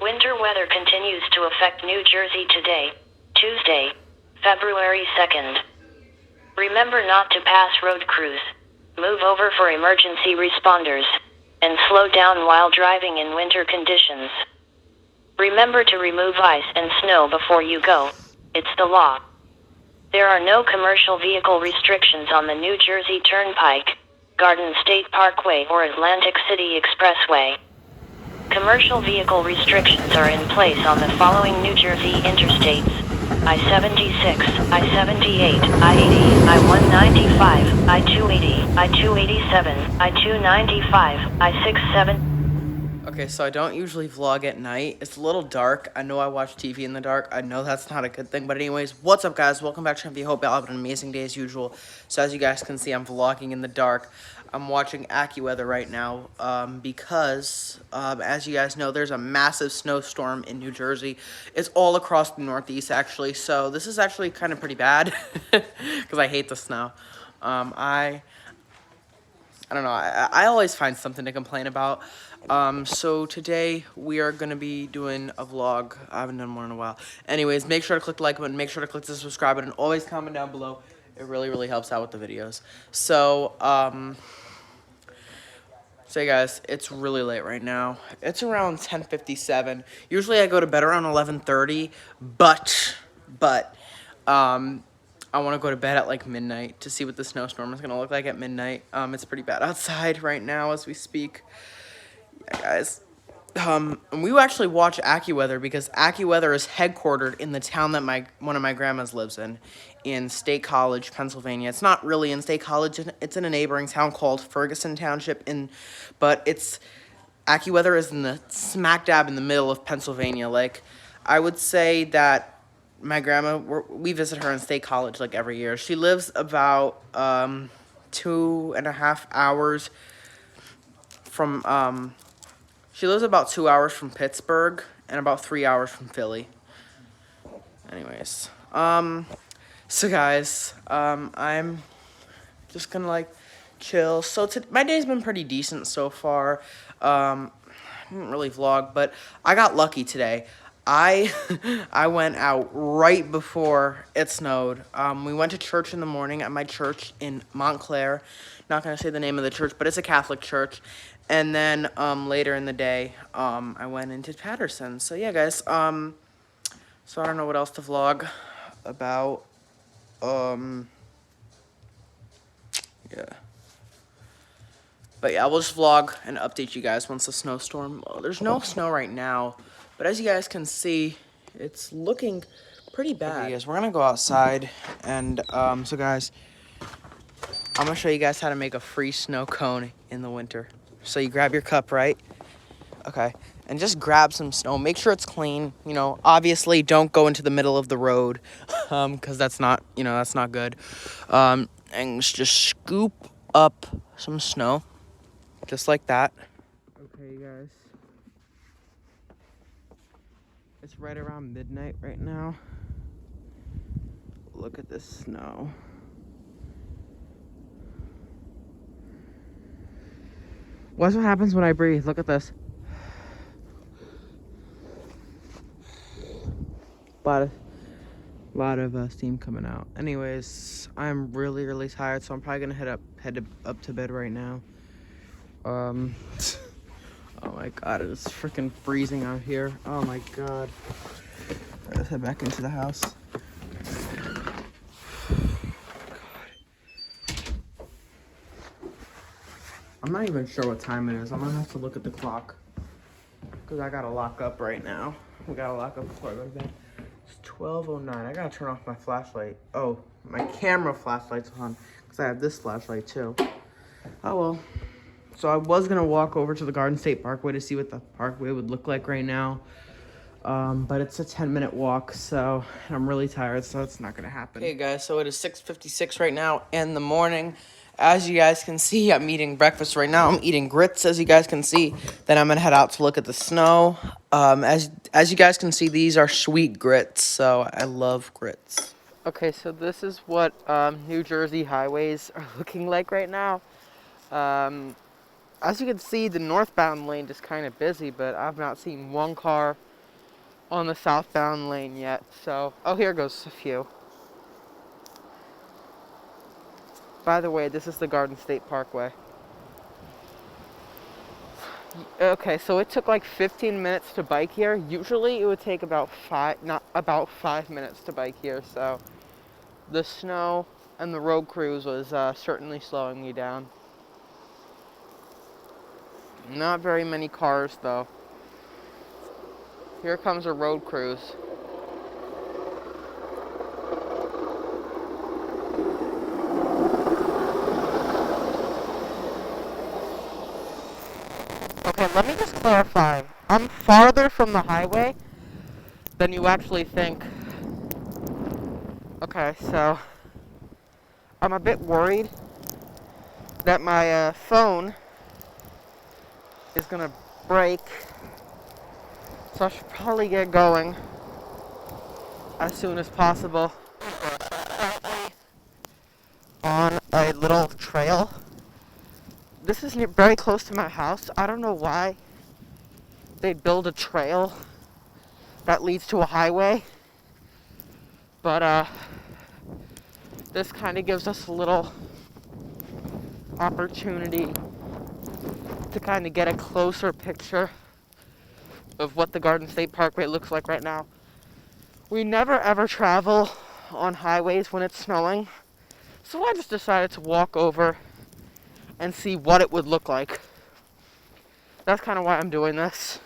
Winter weather continues to affect New Jersey today, Tuesday, February 2nd. Remember not to pass road crews, move over for emergency responders, and slow down while driving in winter conditions. Remember to remove ice and snow before you go. It's the law. There are no commercial vehicle restrictions on the New Jersey Turnpike, Garden State Parkway, or Atlantic City Expressway. Commercial vehicle restrictions are in place on the following New Jersey interstates: I-76, I-78, I-80, I-195, I-280, I-287, I-295, I-67. Okay, so I don't usually vlog at night. It's a little dark. I know I watch TV in the dark. I know that's not a good thing. But anyways, what's up, guys? Welcome back to Champion. Hope y'all have an amazing day as usual. So as you guys can see, I'm vlogging in the dark. I'm watching AccuWeather right now because, as you guys know, there's a massive snowstorm in New Jersey. It's all across the Northeast, actually. So this is actually kind of pretty bad because I hate the snow. I don't know. I always find something to complain about. So today we are going to be doing a vlog. I haven't done one in a while. Anyways, make sure to click the like button. Make sure to click the subscribe button. Always comment down below. It really, really helps out with the videos. So, so guys, it's really late right now. It's around 10:57. Usually I go to bed around 11:30, but, I want to go to bed at like midnight to see what the snowstorm is going to look like at midnight. It's pretty bad outside right now as we speak. Yeah, guys. And we actually watch AccuWeather because AccuWeather is headquartered in the town that one of my grandmas lives in State College, Pennsylvania. It's not really in State College. It's in a neighboring town called Ferguson Township, but AccuWeather is in the smack dab in the middle of Pennsylvania. Like, I would say that my grandma, we visit her in State College like every year. She lives about 2.5 hours from she lives about 2 hours from Pittsburgh and about 3 hours from Philly. Anyways, so guys, I'm just gonna like chill. So my day's been pretty decent so far. I didn't really vlog, but I got lucky today. I went out right before it snowed. We went to church in the morning at my church in Montclair. Not gonna say the name of the church, but it's a Catholic church. And then later in the day, I went into Patterson. So yeah, guys. So I don't know what else to vlog about. Yeah. But yeah, we'll just vlog and update you guys once the snowstorm. Well, there's no snow right now, but as you guys can see, it's looking pretty bad. Okay, guys, we're gonna go outside, and so guys, I'm gonna show you guys how to make a free snow cone in the winter. So you grab your cup, right? Okay, and just grab some snow. Make sure it's clean. You know, obviously, don't go into the middle of the road, because that's not, that's not good. And just scoop up some snow. Just like that. Okay, guys. It's right around midnight right now. Look at this snow. Watch what happens when I breathe. Look at this. A lot of steam coming out. Anyways, I'm really, really tired, so I'm probably gonna head up to bed right now. Oh my god, it's freaking freezing out here. Oh my god. Let's head back into the house. I'm not even sure what time it is. I'm gonna have to look at the clock, because I gotta lock up right now. We gotta lock up before I go to bed. It's 12:09. I gotta turn off my flashlight. Oh, my camera flashlight's on, because I have this flashlight too. Oh well. So I was going to walk over to the Garden State Parkway to see what the parkway would look like right now. But it's a 10-minute walk, so I'm really tired, so it's not going to happen. Hey guys, so it is 6:56 right now in the morning. As you guys can see, I'm eating breakfast right now. I'm eating grits, as you guys can see. Then I'm going to head out to look at the snow. As you guys can see, these are sweet grits, so I love grits. Okay, so this is what New Jersey highways are looking like right now. As you can see, the northbound lane is kind of busy, but I've not seen one car on the southbound lane yet. So, oh, here goes a few. By the way, this is the Garden State Parkway. Okay, so it took like 15 minutes to bike here. Usually it would take about 5 minutes to bike here. So the snow and the road crews was certainly slowing me down. Not very many cars though. Here comes a road cruise. Okay, let me just clarify. I'm farther from the highway than you actually think. Okay, so I'm a bit worried that my phone is gonna break, so I should probably get going as soon as possible. On a little trail. This is very close to my house. I don't know why they'd build a trail that leads to a highway, but this kind of gives us a little opportunity to kind of get a closer picture of what the Garden State Parkway looks like right now. We never ever travel on highways when it's snowing, so I just decided to walk over and see what it would look like. That's kind of why I'm doing this.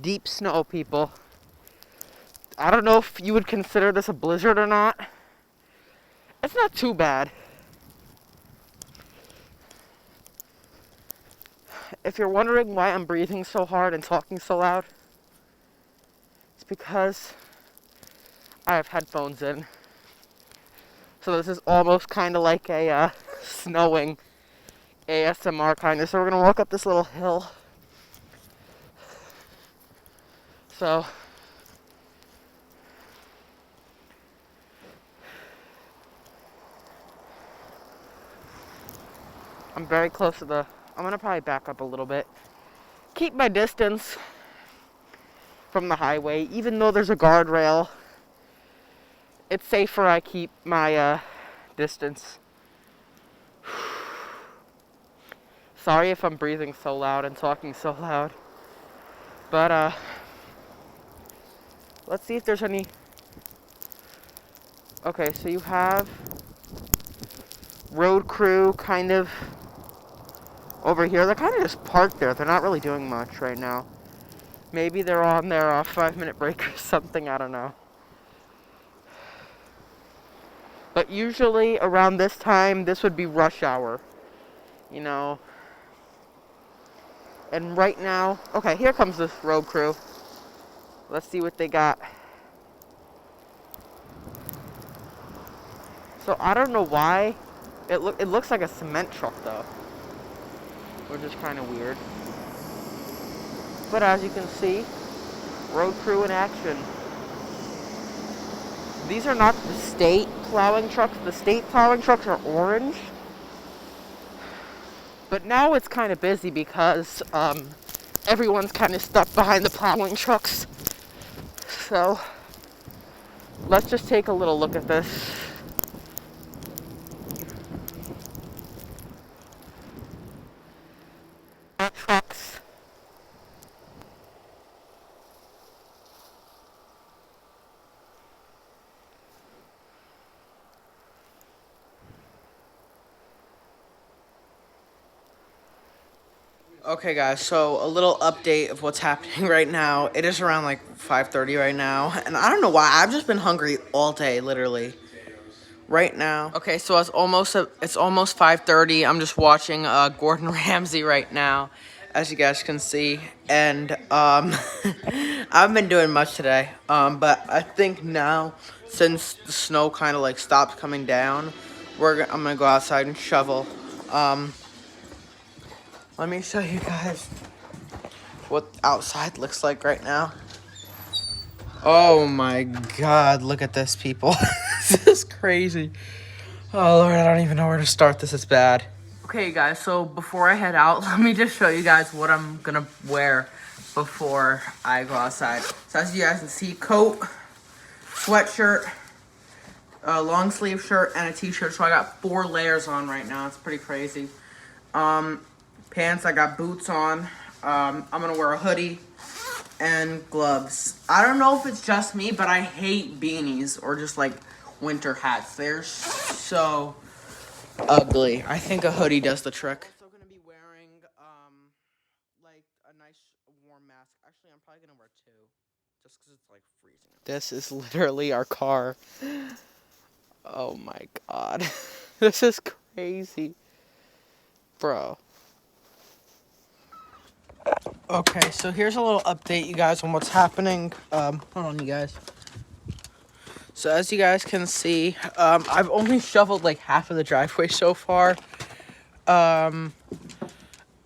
Deep snow, people. I don't know if you would consider this a blizzard or not. It's not too bad. If you're wondering why I'm breathing so hard and talking so loud, it's because I have headphones in. So this is almost kind of like a snowing ASMR kind of. So we're going to walk up this little hill. So I'm very close to I'm going to probably back up a little bit. Keep my distance from the highway. Even though there's a guardrail, it's safer I keep my distance. Sorry if I'm breathing so loud and talking so loud. But let's see if there's any. Okay, so you have road crew kind of over here. They're kind of just parked there. They're not really doing much right now. Maybe they're on their 5-minute break or something. I don't know. But usually around this time, this would be rush hour. You know. And right now, okay, here comes this road crew. Let's see what they got. So I don't know why. It looks like a cement truck though, which is kind of weird. But as you can see, road crew in action. These are not the state plowing trucks. The state plowing trucks are orange. But now it's kind of busy because everyone's kind of stuck behind the plowing trucks. So let's just take a little look at this. Trucks. Okay guys, so a little update of what's happening right now. It is around like 5:30 right now, and I don't know why, I've just been hungry all day, literally. Right now. Okay, so it's almost 5:30. I'm just watching Gordon Ramsay right now, as you guys can see, and I haven't been doing much today. But I think now, since the snow kind of like stopped coming down, I'm gonna go outside and shovel. Let me show you guys what outside looks like right now. Oh my god, look at this, people. This is crazy. Oh Lord, I don't even know where to start. This is bad. Okay guys, so before I head out, let me just show you guys what I'm gonna wear. before I go outside. So as you guys can see, coat, sweatshirt, a long sleeve shirt, and a t-shirt. So I got 4 layers on right now. It's pretty crazy. Pants, I got boots on. I'm gonna wear a hoodie and gloves. I don't know if it's just me, but I hate beanies or just like winter hats. They're so ugly. I think a hoodie does the trick. I'm also gonna be wearing like a nice warm mask. Actually, I'm probably gonna wear 2 just because it's like freezing. This is literally our car. Oh my god. This is crazy. Bro. Okay, so here's a little update, you guys, on what's happening. Hold on, you guys. So as you guys can see, I've only shoveled like half of the driveway so far. And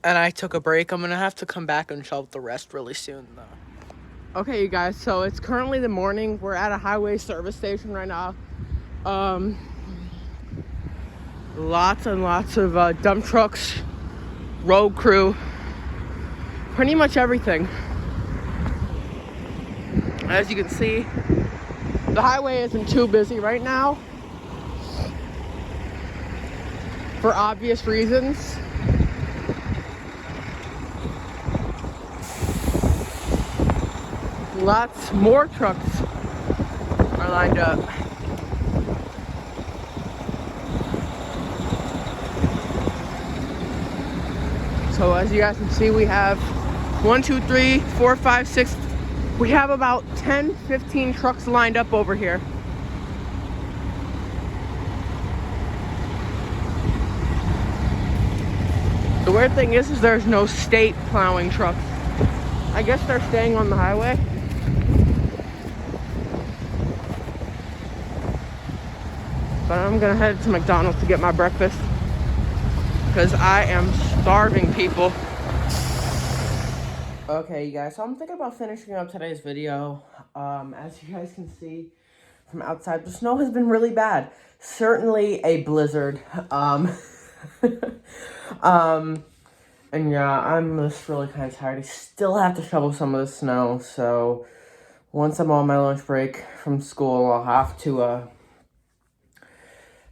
I took a break. I'm gonna have to come back and shovel the rest really soon, though. Okay, you guys, so it's currently the morning. We're at a highway service station right now. Lots and lots of dump trucks, road crew, pretty much everything. As you can see, the highway isn't too busy right now for obvious reasons. Lots more trucks are lined up. So as you guys can see, we have 1, 2, 3, 4, 5, 6. We have about 10, 15 trucks lined up over here. The weird thing is there's no state plowing trucks. I guess they're staying on the highway. But I'm gonna head to McDonald's to get my breakfast because I am starving, people. Okay, you guys, so I'm thinking about finishing up today's video. As you guys can see from outside, the snow has been really bad. Certainly a blizzard. And yeah, I'm just really kind of tired. I still have to shovel some of the snow, so once I'm on my lunch break from school, I'll have to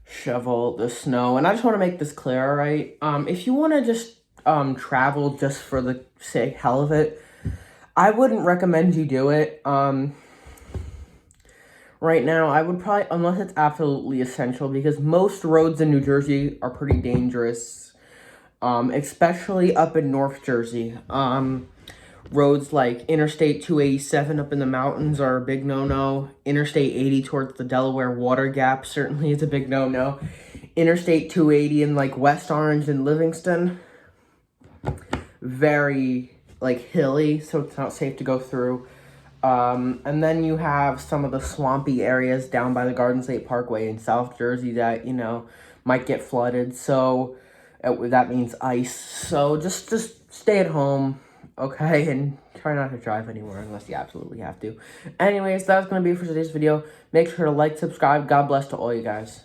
shovel the snow. And I just want to make this clear, alright? If you want to just travel just for the hell of it, I wouldn't recommend you do it. Right now, I would probably, unless it's absolutely essential, because most roads in New Jersey are pretty dangerous, especially up in North Jersey. Roads like Interstate 287 up in the mountains are a big no-no. Interstate 80 towards the Delaware Water Gap certainly is a big no-no. Interstate 280 in like West Orange and Livingston, very like hilly, so it's not safe to go through. And then you have some of the swampy areas down by the Garden State Parkway in South Jersey that, you know, might get flooded. So that means ice. So just stay at home, okay? And try not to drive anywhere unless you absolutely have to. Anyways, that's going to be it for today's video. Make sure to like, subscribe. God bless to all you guys.